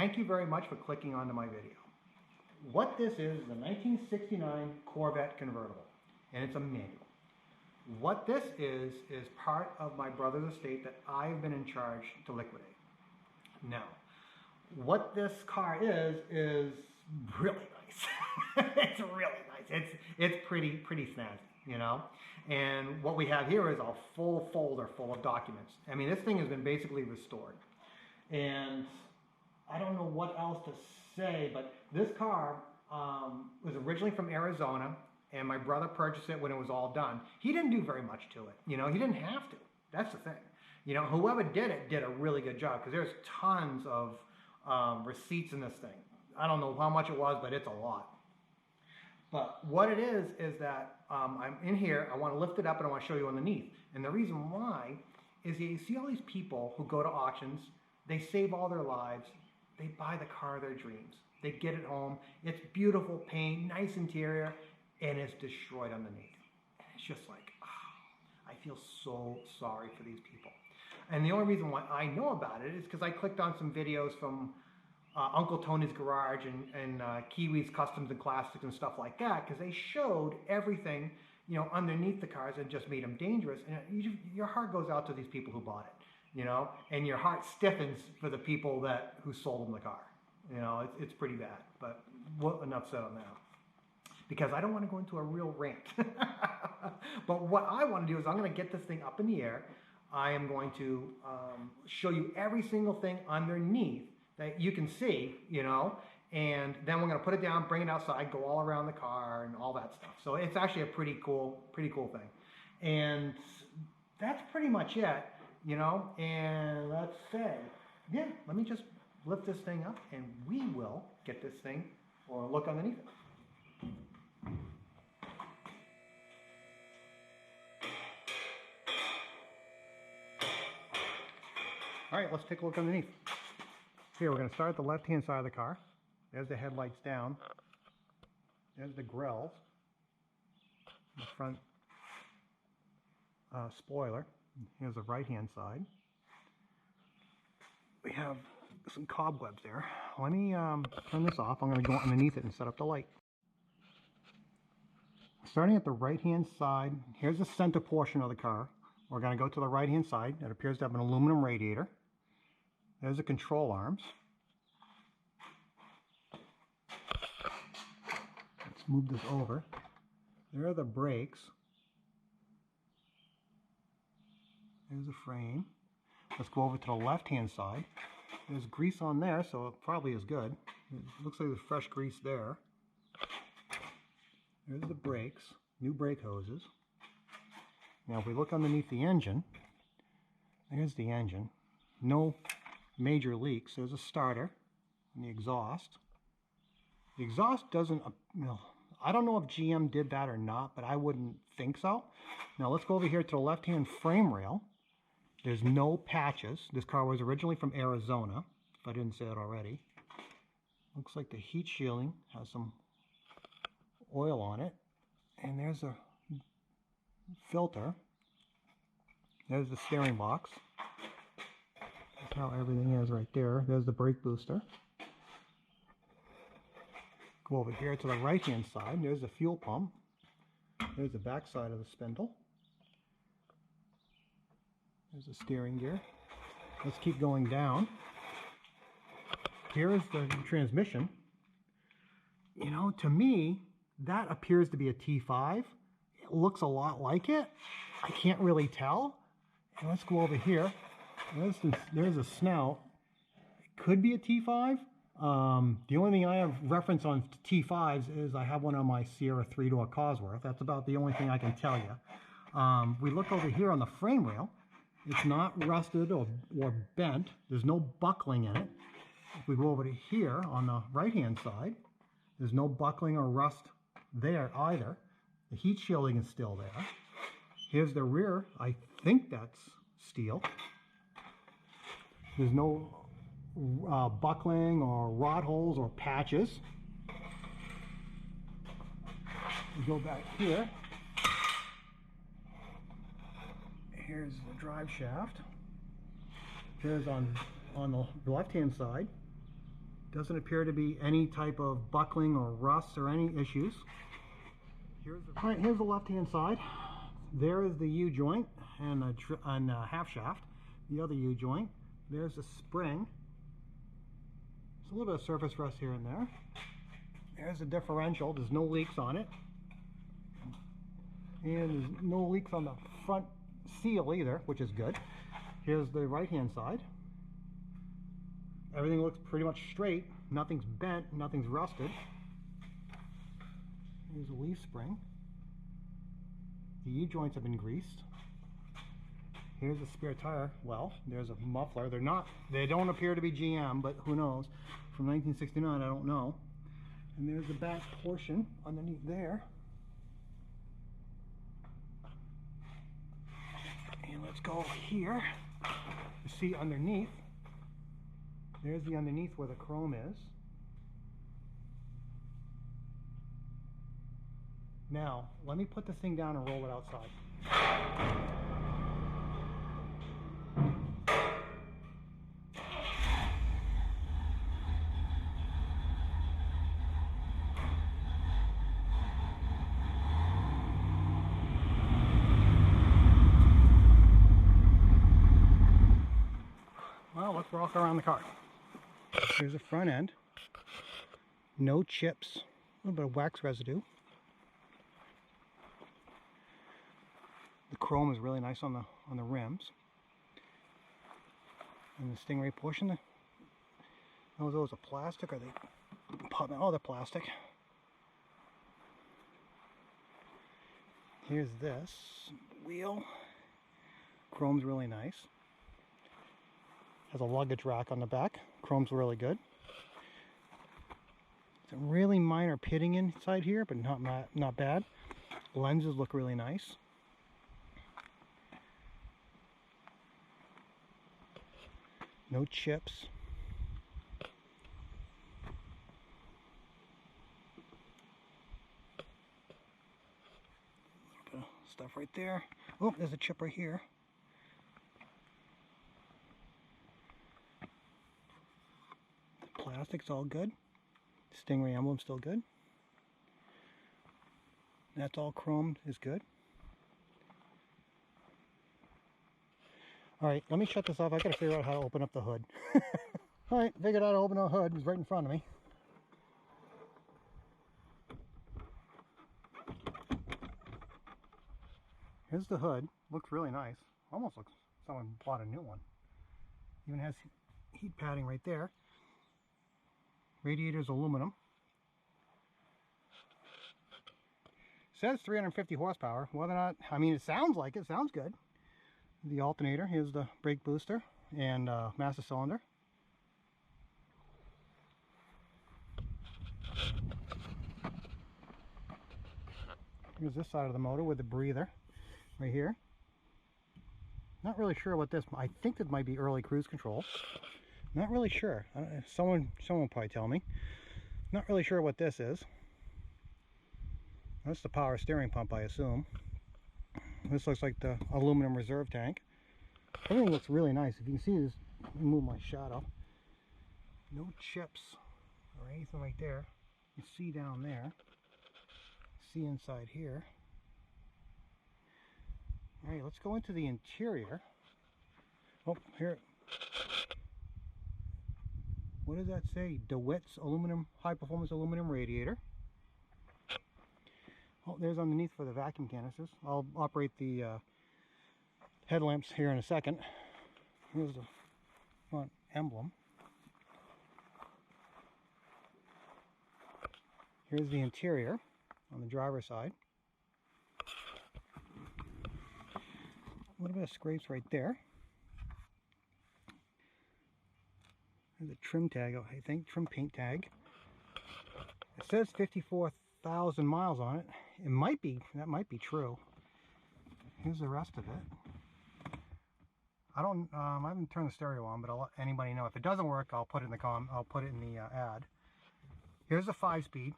Thank you very much for clicking onto my video. What this is a 1969 Corvette Convertible, and it's a manual. What this is part of my brother's estate that I've been in charge to liquidate. Now, what this car is really nice. It's really nice. It's pretty snazzy, you know? And what we have here is a full folder full of documents. I mean, this thing has been basically restored. And I don't know what else to say, but this car was originally from Arizona, and my brother purchased it when it was all done. He didn't do very much to it. You know, he didn't have to. That's the thing. You know, whoever did it did a really good job, because there's tons of receipts in this thing. I don't know how much it was, but it's a lot. But what it is that I'm in here, I want to lift it up and I want to show you underneath. And the reason why is you see all these people who go to auctions, they save all their lives, they buy the car of their dreams. They get it home, it's beautiful paint, nice interior, and it's destroyed underneath. And it's just like, oh, I feel so sorry for these people. And the only reason why I know about it is because I clicked on some videos from Uncle Tony's Garage and Kiwi's Customs and Classics and stuff like that, because they showed everything, you know, underneath the cars and just made them dangerous. And your heart goes out to these people who bought it, you know, and your heart stiffens for the people who sold them the car. You know, it's pretty bad. But enough said on that, because I don't want to go into a real rant. But what I want to do is I'm going to get this thing up in the air. I am going to show you every single thing underneath that you can see, you know, and then we're going to put it down, bring it outside, go all around the car and all that stuff. So it's actually a pretty cool thing. And that's pretty much it, you know, and let's say, yeah, let me just lift this thing up and we will get this thing or look underneath it. All right, let's take a look underneath. Here, we're going to start at the left-hand side of the car. There's the headlights down. There's the grills. The front spoiler. Here's the right-hand side. We have some cobwebs there. Let me turn this off. I'm going to go underneath it and set up the light. Starting at the right-hand side, here's the center portion of the car. We're going to go to the right-hand side. It appears to have an aluminum radiator. There's the control arms. Let's move this over. There are the brakes. There's the frame. Let's go over to the left-hand side. There's grease on there, so it probably is good. It looks like there's fresh grease there. There's the brakes, new brake hoses. Now if we look underneath the engine, there's the engine. No major leaks. There's a starter and the exhaust. The exhaust doesn't, I don't know if GM did that or not, but I wouldn't think so. Now let's go over here to the left-hand frame rail. There's no patches. This car was originally from Arizona, if I didn't say that already. Looks like the heat shielding has some oil on it. And there's a filter. There's the steering box. That's how everything is right there. There's the brake booster. Go over here to the right hand side. There's the fuel pump. There's the back side of the spindle. There's the steering gear. Let's keep going down. Here is the transmission. You know, to me, that appears to be a T5. It looks a lot like it. I can't really tell. And let's go over here. There's a snout. It could be a T5. The only thing I have reference on T5s is I have one on my Sierra 3-door Cosworth. That's about the only thing I can tell you. We look over here on the frame rail. It's not rusted or bent. There's no buckling in it. If we go over to here on the right-hand side, there's no buckling or rust there either. The heat shielding is still there. Here's the rear. I think that's steel. There's no buckling or rod holes or patches. We go back here. Here's the drive shaft. Here's on the left-hand side. Doesn't appear to be any type of buckling or rust or any issues. Alright, here's the left-hand side. There is the U-joint and a half shaft. The other U-joint. There's the spring. There's a little bit of surface rust here and there. There's the differential. There's no leaks on it. And there's no leaks on the front seal either, which is good. Here's the right-hand side. Everything looks pretty much straight. Nothing's bent, nothing's rusted. Here's a leaf spring. The U-joints have been greased. Here's a spare tire. Well, there's a muffler. They don't appear to be GM, but who knows? From 1969, I don't know. And there's the back portion underneath there. And let's go here. You see underneath. There's the underneath where the chrome is. Now, let me put this thing down and roll it outside. Well, let's walk around the car. Here's the front end. No chips. A little bit of wax residue. The chrome is really nice on the rims. And the Stingray portion. Are those a plastic? Or are they? Oh, they're plastic. Here's this wheel. Chrome's really nice. Has a luggage rack on the back. Chrome's really good. Some really minor pitting inside here, but not bad. Lenses look really nice. No chips. A little bit of stuff right there. Oh, there's a chip right here. Plastic's all good. Stingray emblem still good. That's all chromed is good. Alright, let me shut this off. I gotta figure out how to open up the hood. Alright, figured out how to open the hood. It's right in front of me. Here's the hood. Looks really nice. Almost looks like someone bought a new one. Even has heat padding right there. Radiator's aluminum. Says 350 horsepower. Whether or not, I mean, it sounds like it. Sounds good. The alternator. Here's the brake booster and master cylinder. Here's this side of the motor with the breather right here. Not really sure what this. I think that might be early cruise control. Not really sure. Someone will probably tell me. Not really sure what this is. That's the power steering pump, I assume. This looks like the aluminum reserve tank. Everything looks really nice. If you can see this, let me move my shadow. No chips or anything right there. You can see down there. See inside here. Alright, let's go into the interior. Oh, here. What does that say? DeWitt's aluminum, high performance aluminum radiator. Oh, there's underneath for the vacuum canisters. I'll operate the headlamps here in a second. Here's the front emblem. Here's the interior on the driver's side. A little bit of scrapes right there. There's a trim tag, I think, trim paint tag. It says 54,000 miles on it. It might be, that might be true. Here's the rest of it. I haven't turned the stereo on, but I'll let anybody know. If it doesn't work, I'll put it in the ad. Here's a 5-speed.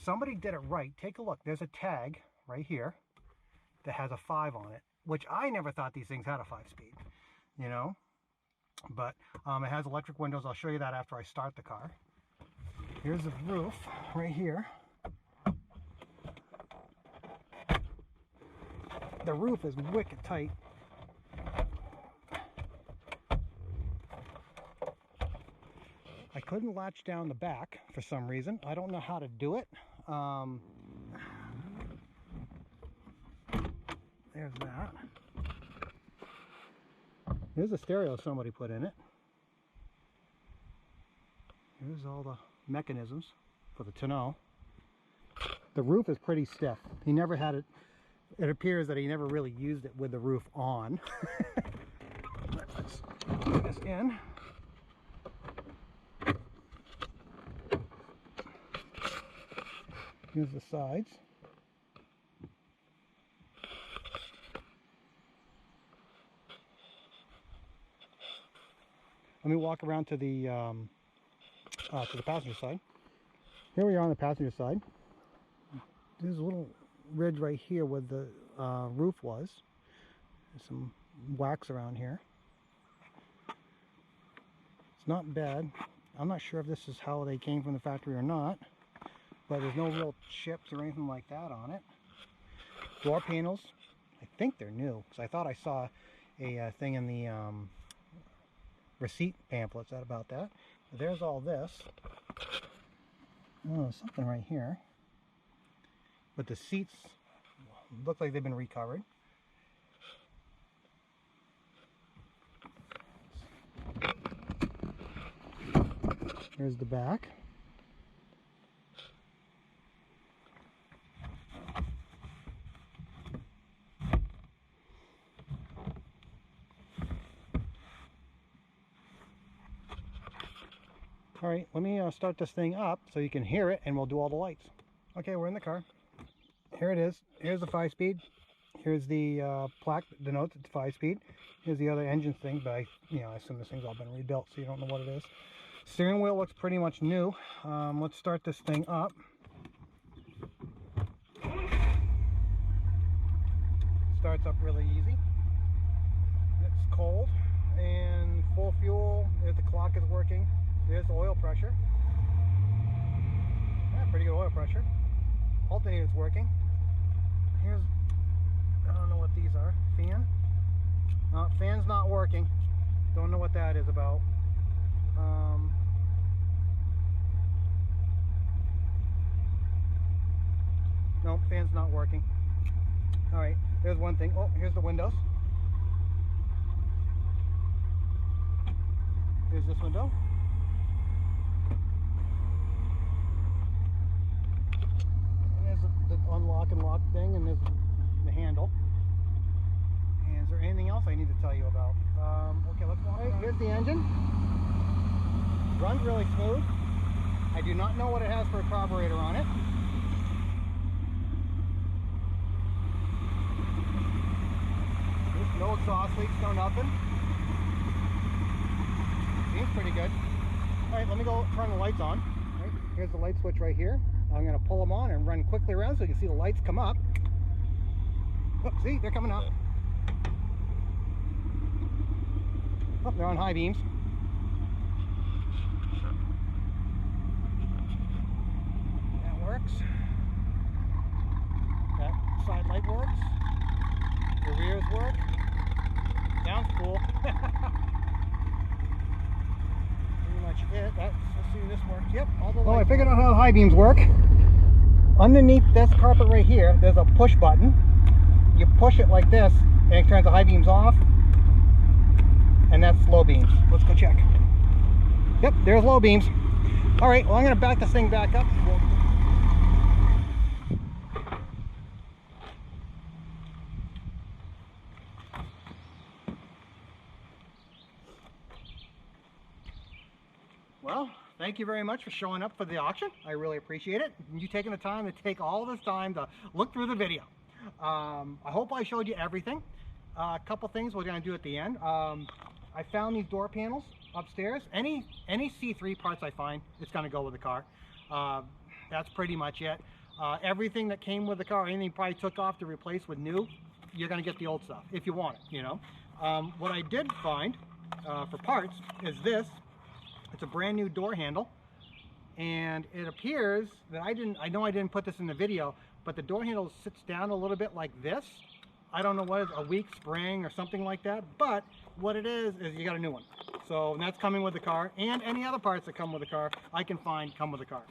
Somebody did it right. Take a look. There's a tag right here that has a 5 on it, which I never thought these things had a 5-speed, you know. But it has electric windows. I'll show you that after I start the car. Here's the roof right here. The roof is wicked tight. I couldn't latch down the back for some reason. I don't know how to do it. There's that. Here's a stereo somebody put in it. Here's all the mechanisms for the tonneau. The roof is pretty stiff. He never had it. It appears that he never really used it with the roof on. Let's put this in. Here's the sides. Let me walk around to the passenger side. Here we are on the passenger side. There's a little ridge right here where the roof was. There's some wax around here. It's not bad. I'm not sure if this is how they came from the factory or not, but there's no real chips or anything like that on it. Door panels, I think they're new, because I thought I saw a thing in the receipt pamphlets about that. But there's all this. Oh, something right here. But the seats look like they've been recovered. Here's the back. All right, let me start this thing up so you can hear it, and we'll do all the lights. Okay, we're in the car. Here it is. Here's the 5-speed. Here's the plaque that denotes it's 5-speed. Here's the other engine thing, but I assume this thing's all been rebuilt, so you don't know what it is. Steering wheel looks pretty much new. Let's start this thing up. Starts up really easy. It's cold and full fuel. There's the clock is working. There's the oil pressure. Yeah, pretty good oil pressure. Alternator's working. Here's, I don't know what these are. Fan? No, fan's not working. Don't know what that is about. No, fan's not working. Alright, there's one thing. Oh, here's the windows. Here's this window. And there's the unlock and lock thing, and there's the handle. And is there anything else I need to tell you about? Okay, let's walk around. Here's the engine. Runs really smooth. I do not know what it has for a carburetor on it. No exhaust leaks, no nothing. Seems pretty good. Alright, let me go turn the lights on. Right, here's the light switch right here. I'm going to pull them on and run quickly around so you can see the lights come up. Oh, see, they're coming up. Oh, they're on high beams. That works. That side light works. The rears work. Sounds cool. Pretty much it. Let's see this works. Yep, all the lights. Oh, I figured out how the high beams work. Underneath this carpet right here, there's a push button. You push it like this, and it turns the high beams off. And that's low beams. Let's go check. Yep, there's low beams. All right, well, I'm going to back this thing back up. Well, thank you very much for showing up for the auction. I really appreciate it. You taking the time to take all this time to look through the video. I hope I showed you everything. A couple things we're going to do at the end. I found these door panels upstairs. Any C3 parts I find, it's going to go with the car. That's pretty much it. Everything that came with the car, anything you probably took off to replace with new, you're going to get the old stuff if you want it, you know. What I did find for parts is this. It's a brand new door handle. and it appears that I know I didn't put this in the video, but the door handle sits down a little bit like this. I don't know what it is, a weak spring or something like that, but what it is you got a new one. So that's coming with the car, and any other parts that come with the car I can find come with the car.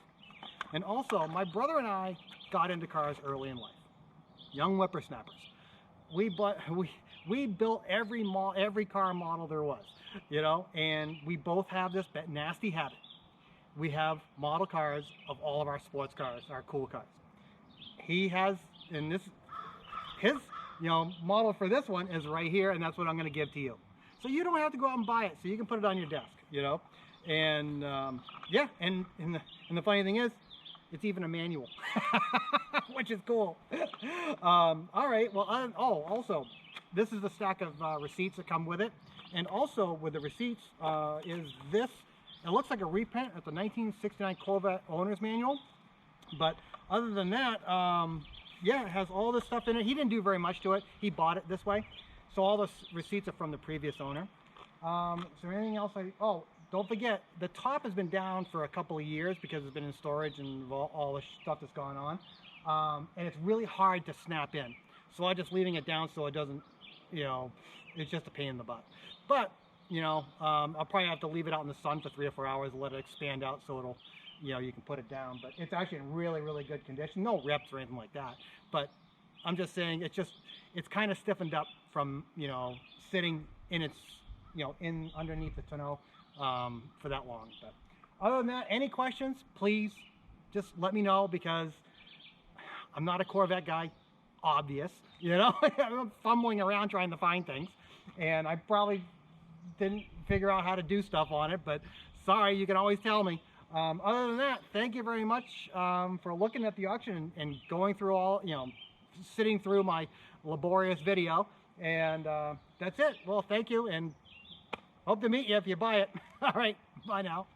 And also, my brother and I got into cars early in life, young whippersnappers. We built every car model there was, you know, and we both have this nasty habit. We have model cars of all of our sports cars, our cool cars. He has, and his model for this one is right here, and that's what I'm going to give to you. So you don't have to go out and buy it, so you can put it on your desk, you know. And yeah, and the funny thing is, it's even a manual, which is cool. All right, well, also, this is the stack of receipts that come with it. And also with the receipts is this. It looks like a reprint of the 1969 Corvette owner's manual. But other than that, yeah, it has all this stuff in it. He didn't do very much to it. He bought it this way. So all the receipts are from the previous owner. Is there anything else? Don't forget, the top has been down for a couple of years because it's been in storage and all the stuff that's gone on. And it's really hard to snap in. So I'm just leaving it down so it doesn't, it's just a pain in the butt. But, I'll probably have to leave it out in the sun for 3 or 4 hours and let it expand out so it'll, you can put it down. But it's actually in really, really good condition. No rips or anything like that. But I'm just saying it's kind of stiffened up from, sitting in its, in underneath the tonneau for that long. But other than that, any questions, please just let me know, because I'm not a Corvette guy, obvious, I'm fumbling around trying to find things, and I probably didn't figure out how to do stuff on it, but sorry, you can always tell me. Other than that, thank you very much for looking at the auction and going through all, sitting through my laborious video, and that's it. Well, thank you, and hope to meet you if you buy it. All right, bye now.